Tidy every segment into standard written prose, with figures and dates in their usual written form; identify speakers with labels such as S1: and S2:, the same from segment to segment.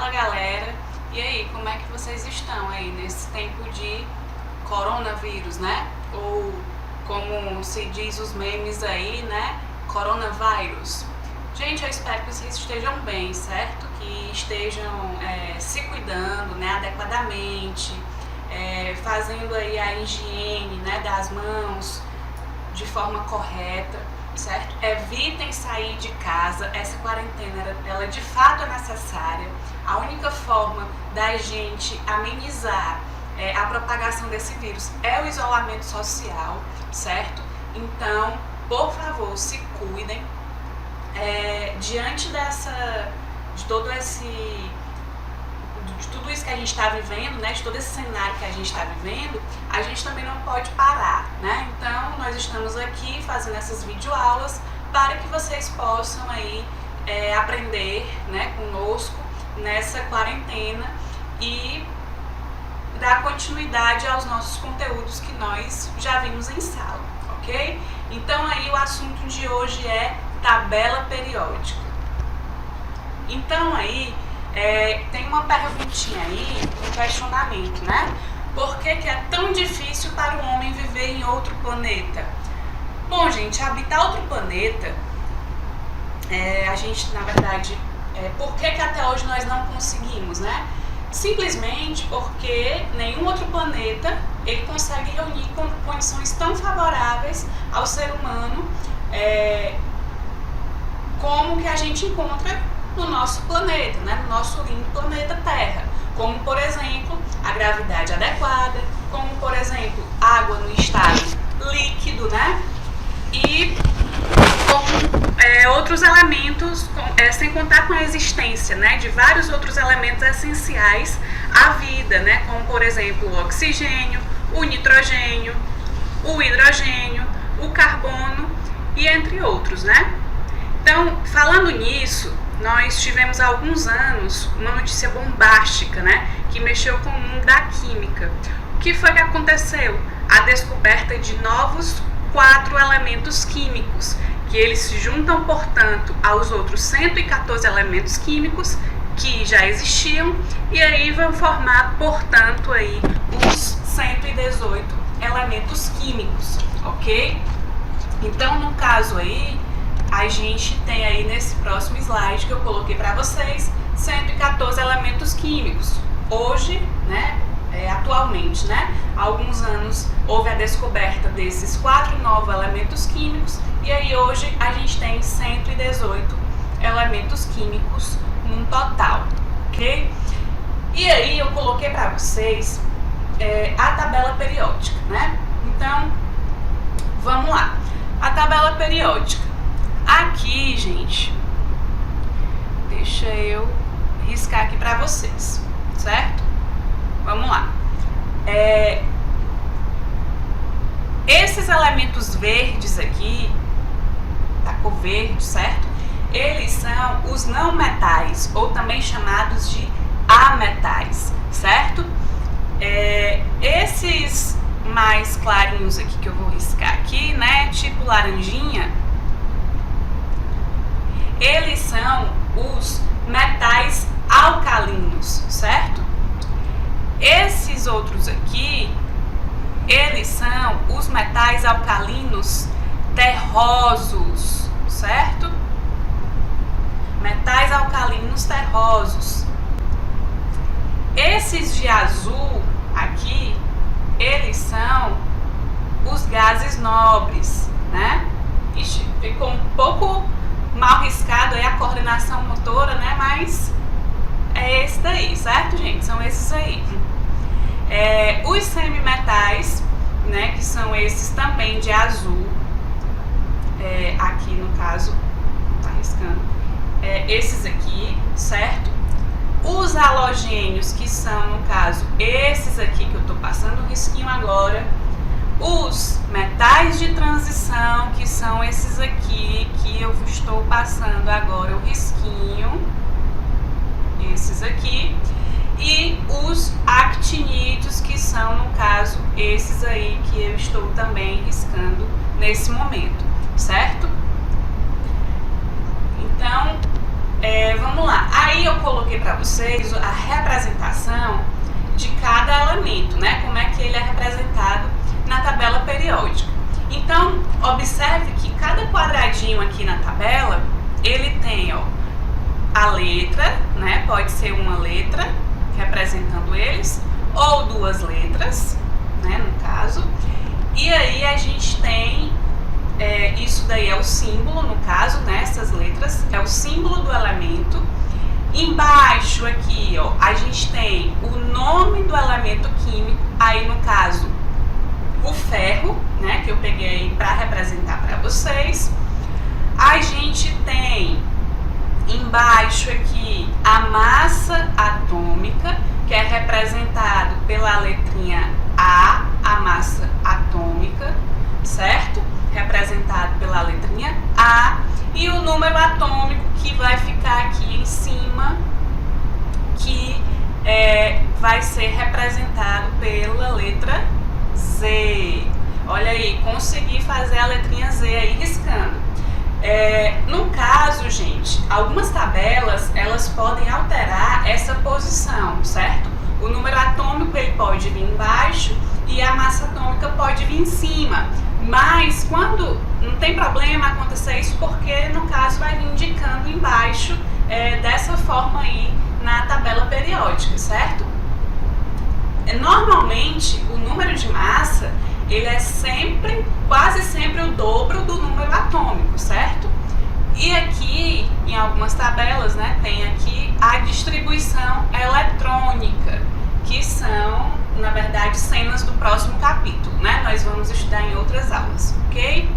S1: Fala galera, e aí, como é que vocês estão aí nesse tempo de coronavírus, né? Ou como se diz os memes aí, né? Coronavírus. Gente, eu espero que vocês estejam bem, certo? Que estejam se cuidando, né, adequadamente, fazendo aí a higiene, né, das mãos de forma correta, certo? Evitem sair de casa. Essa quarentena, ela de fato é necessária. A única forma da gente amenizar a propagação desse vírus é o isolamento social, certo? Então, por favor, se cuidem. Diante de tudo isso que a gente está vivendo, né, de todo esse cenário que a gente está vivendo, a gente também não pode parar, né? Então, nós estamos aqui fazendo essas videoaulas para que vocês possam aí aprender, né, conosco nessa quarentena e dar continuidade aos nossos conteúdos que nós já vimos em sala, ok? Então, aí o assunto de hoje é tabela periódica. Então, aí tem uma perguntinha aí, um questionamento, né? Por que é tão difícil para o homem viver em outro planeta? Bom, gente, habitar outro planeta, a gente, na verdade, por que até hoje nós não conseguimos, né? Simplesmente porque nenhum outro planeta ele consegue reunir condições tão favoráveis ao ser humano como que a gente encontra no nosso planeta, né? No nosso lindo planeta Terra. Como, por exemplo, a gravidade adequada, como, por exemplo, água no estado líquido, né? E outros elementos, sem contar com a existência, né, de vários outros elementos essenciais à vida, né? Como, por exemplo, o oxigênio, o nitrogênio, o hidrogênio, o carbono e entre outros, né? Então, falando nisso, nós tivemos há alguns anos uma notícia bombástica, né, que mexeu com o mundo da química. O que foi que aconteceu? A descoberta de novos 4 elementos químicos, que eles se juntam, portanto, aos outros 114 elementos químicos que já existiam, e aí vão formar, portanto, aí os 118 elementos químicos, ok? Então, no caso aí, a gente tem aí nesse próximo slide que eu coloquei para vocês 114 elementos químicos. Hoje, né, atualmente, né, há alguns anos houve a descoberta desses 4 novos elementos químicos e aí hoje a gente tem 118 elementos químicos num total, ok? E aí eu coloquei para vocês a tabela periódica, né? Então, vamos lá. A tabela periódica. Aqui, gente, deixa eu riscar aqui para vocês, certo? Vamos lá. Esses elementos verdes aqui, da cor verde, certo? Eles são os não metais, ou também chamados de ametais, certo? Esses mais clarinhos aqui que eu vou riscar aqui, né, tipo laranjinha, eles são os metais alcalinos, certo? Esses outros aqui, eles são os metais alcalinos terrosos, certo? Metais alcalinos terrosos. Esses de azul aqui, eles são os gases nobres, né? Ixi, ficou um pouco mal riscado aí a coordenação motora, né? Mas é esse daí, certo, gente? São esses aí. Os semimetais, né? Que são esses também de azul. Aqui no caso, tá riscando. Esses aqui, certo? Os halogênios, que são, no caso, esses aqui que eu tô passando o risquinho agora. Os metais de transição, que são esses aqui que eu estou passando agora o risquinho, esses aqui, e os actinídeos, que são, no caso, esses aí que eu estou também riscando nesse momento, certo? Então, Vamos lá. Aí eu coloquei para vocês a representação de cada elemento, né? Como é que ele é representado na tabela periódica. Então, observe que cada quadradinho aqui na tabela, ele tem, ó, a letra, né? Pode ser uma letra representando eles, ou duas letras, né? No caso. E aí a gente tem, isso daí é o símbolo, no caso, né? Essas letras é o símbolo do elemento. Embaixo aqui, ó, a gente tem o nome do elemento químico, aí no caso o ferro, né, que eu peguei para representar para vocês. A gente tem embaixo aqui a massa atômica, que é representado pela letrinha A, a massa atômica, certo? Representado pela letrinha A, e o número atômico que vai ficar aqui em cima, que vai ser representado pela letra Z. Olha aí, consegui fazer a letrinha Z aí riscando. No caso, gente, algumas tabelas, elas podem alterar essa posição, certo? O número atômico, ele pode vir embaixo e a massa atômica pode vir em cima. Mas quando não tem problema acontecer isso, porque no caso vai vir indicando embaixo dessa forma aí na tabela periódica, certo? Normalmente o número de massa, ele é sempre, quase sempre o dobro do número atômico, certo? E aqui, em algumas tabelas, né, tem aqui a distribuição eletrônica, que são, na verdade, cenas do próximo capítulo, né? Nós vamos estudar em outras aulas, ok?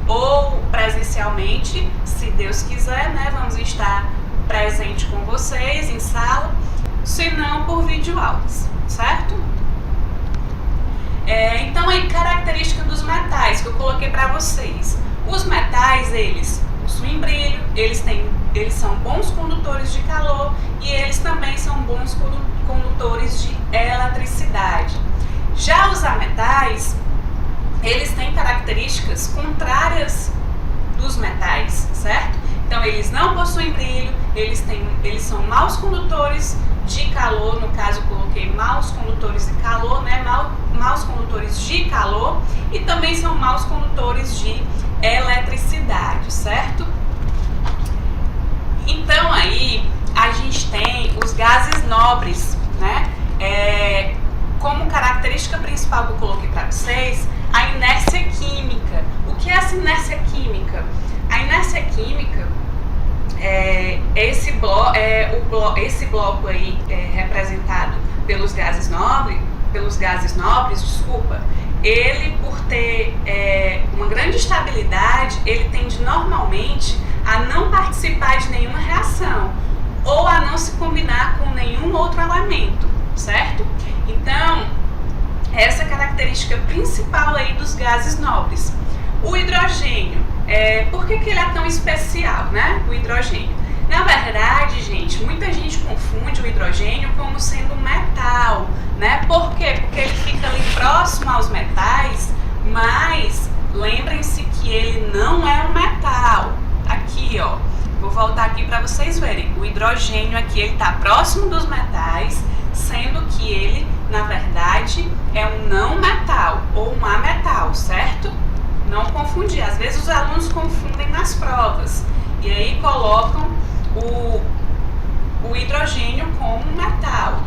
S1: Ou presencialmente, se Deus quiser, né? Vamos estar presente com vocês em sala, se não por videoaulas, certo? Então, aí, característica dos metais que eu coloquei para vocês. Os metais, eles possuem brilho, eles são bons condutores de calor e eles também são bons condutores de eletricidade. Já os ametais, eles têm características contrárias dos metais, certo? Então, eles não possuem brilho, eles são maus condutores de calor, no caso eu coloquei maus condutores de calor, né? Maus condutores de calor, e também são maus condutores de eletricidade, certo? Então aí a gente tem os gases nobres, né? Como característica principal que eu coloquei para vocês, a inércia química. O que é essa inércia química? A inércia química esse bloco aí representado pelos gases nobres, ele, por ter uma grande estabilidade, ele tende normalmente a não participar de nenhuma reação ou a não se combinar com nenhum outro elemento, certo? Então, essa é a característica principal aí dos gases nobres. O hidrogênio, por que ele é tão especial, né? O hidrogênio. Na verdade, gente, muita gente confunde o hidrogênio como sendo um metal, né? Por quê? Porque ele fica ali próximo aos metais, mas lembrem-se que ele não é um metal. Aqui, ó, vou voltar aqui para vocês verem. O hidrogênio aqui, ele está próximo dos metais, sendo que ele, na verdade, é um não metal ou um ametal, certo? Não confundir. Às vezes os alunos confundem nas provas e aí colocam o hidrogênio como um metal.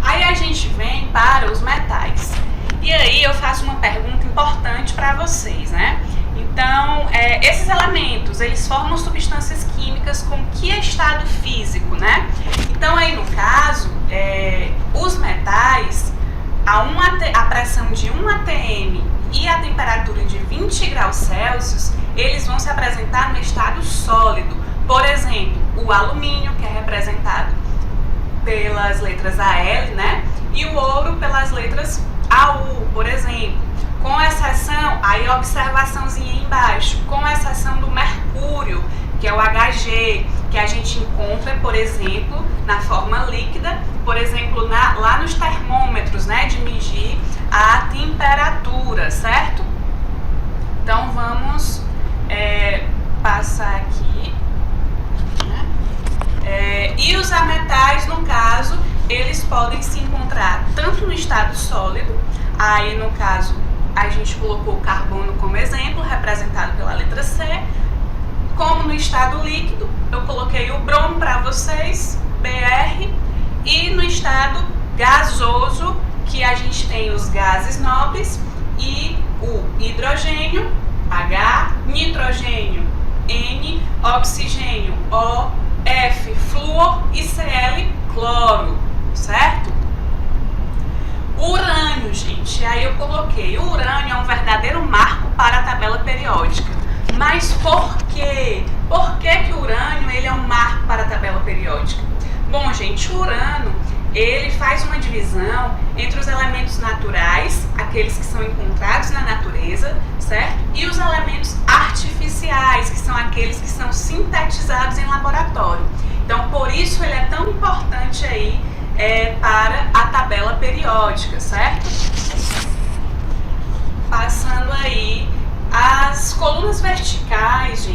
S1: Aí a gente vem para os metais. E aí eu faço uma pergunta importante para vocês, né? Então, esses elementos, eles formam substâncias químicas com que estado físico, né? Então aí no caso, os metais, a pressão de 1 atm e a temperatura de 20 graus Celsius, eles vão se apresentar no estado sólido. Por exemplo, o alumínio, que é representado pelas letras AL, né? E o ouro pelas letras AU, por exemplo. Com exceção, aí observaçãozinha aí embaixo, com exceção do mercúrio, que é o Hg, que a gente encontra, por exemplo, na forma líquida, por exemplo, lá nos termômetros, né, de medir a temperatura, certo? Então vamos passar aqui. E os ametais, no caso, eles podem se encontrar tanto no estado sólido, aí no caso a gente colocou o carbono como exemplo, representado pela letra C, como no estado líquido, eu coloquei o bromo para vocês, Br, e no estado gasoso, que a gente tem os gases nobres e o hidrogênio, H, nitrogênio, N, oxigênio, O, F, flúor e Cl, cloro, certo? O urânio, gente, aí eu coloquei, o urânio é um verdadeiro marco para a tabela periódica. Mas por quê? Por que o urânio ele é um marco para a tabela periódica? Bom, gente, o urânio ele faz uma divisão entre os elementos naturais, aqueles que são encontrados na natureza, certo? E os elementos artificiais, que são aqueles que são sintetizados em laboratório. Então, por isso ele é tão importante aí para a tabela periódica, certo? Passando aí, as colunas verticais,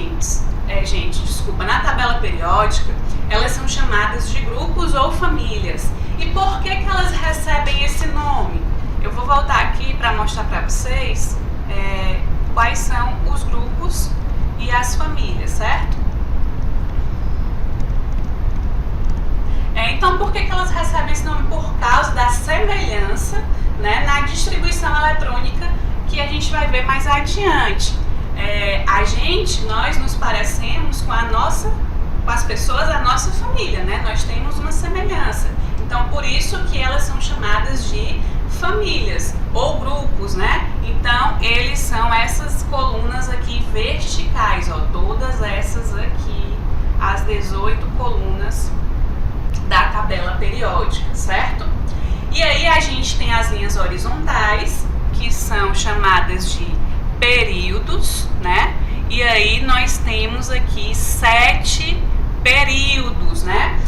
S1: desculpa, na tabela periódica, elas são chamadas de grupos ou famílias. E por que elas recebem esse nome? Eu vou voltar aqui para mostrar para vocês quais são os grupos e as famílias, certo? Então, por que elas recebem esse nome? Por causa da semelhança, né, na distribuição eletrônica que a gente vai ver mais adiante. Nós nos parecemos com as pessoas da nossa família, né? Nós temos uma semelhança. Então, por isso que elas são chamadas de famílias ou grupos, né? Então, eles são essas colunas aqui verticais, ó, todas essas aqui, as 18 colunas da tabela periódica, certo? E aí a gente tem as linhas horizontais, que são chamadas de períodos, né? E aí nós temos aqui 7 períodos, né?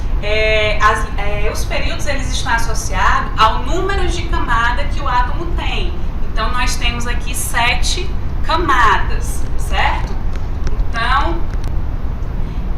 S1: Os períodos eles estão associados ao número de camada que o átomo tem. Então nós temos aqui 7 camadas, certo?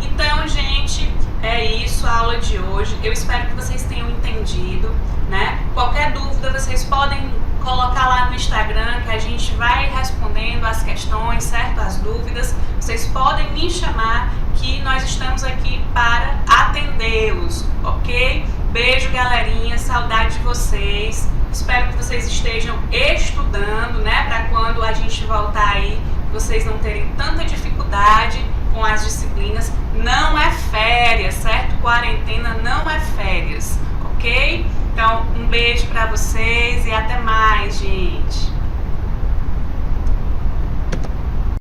S1: Então, gente, é isso a aula de hoje. Eu espero que vocês tenham entendido, né? Qualquer dúvida vocês podem colocar lá no Instagram que a gente vai respondendo as questões, certo? As dúvidas. Vocês podem me chamar que nós estamos aqui para atendê-los, ok? Beijo, galerinha, saudade de vocês. Espero que vocês estejam estudando, né? Para quando a gente voltar aí, vocês não terem tanta dificuldade com as disciplinas. Não é férias, certo? Quarentena não é férias, ok? Então, um beijo para vocês e até mais, gente!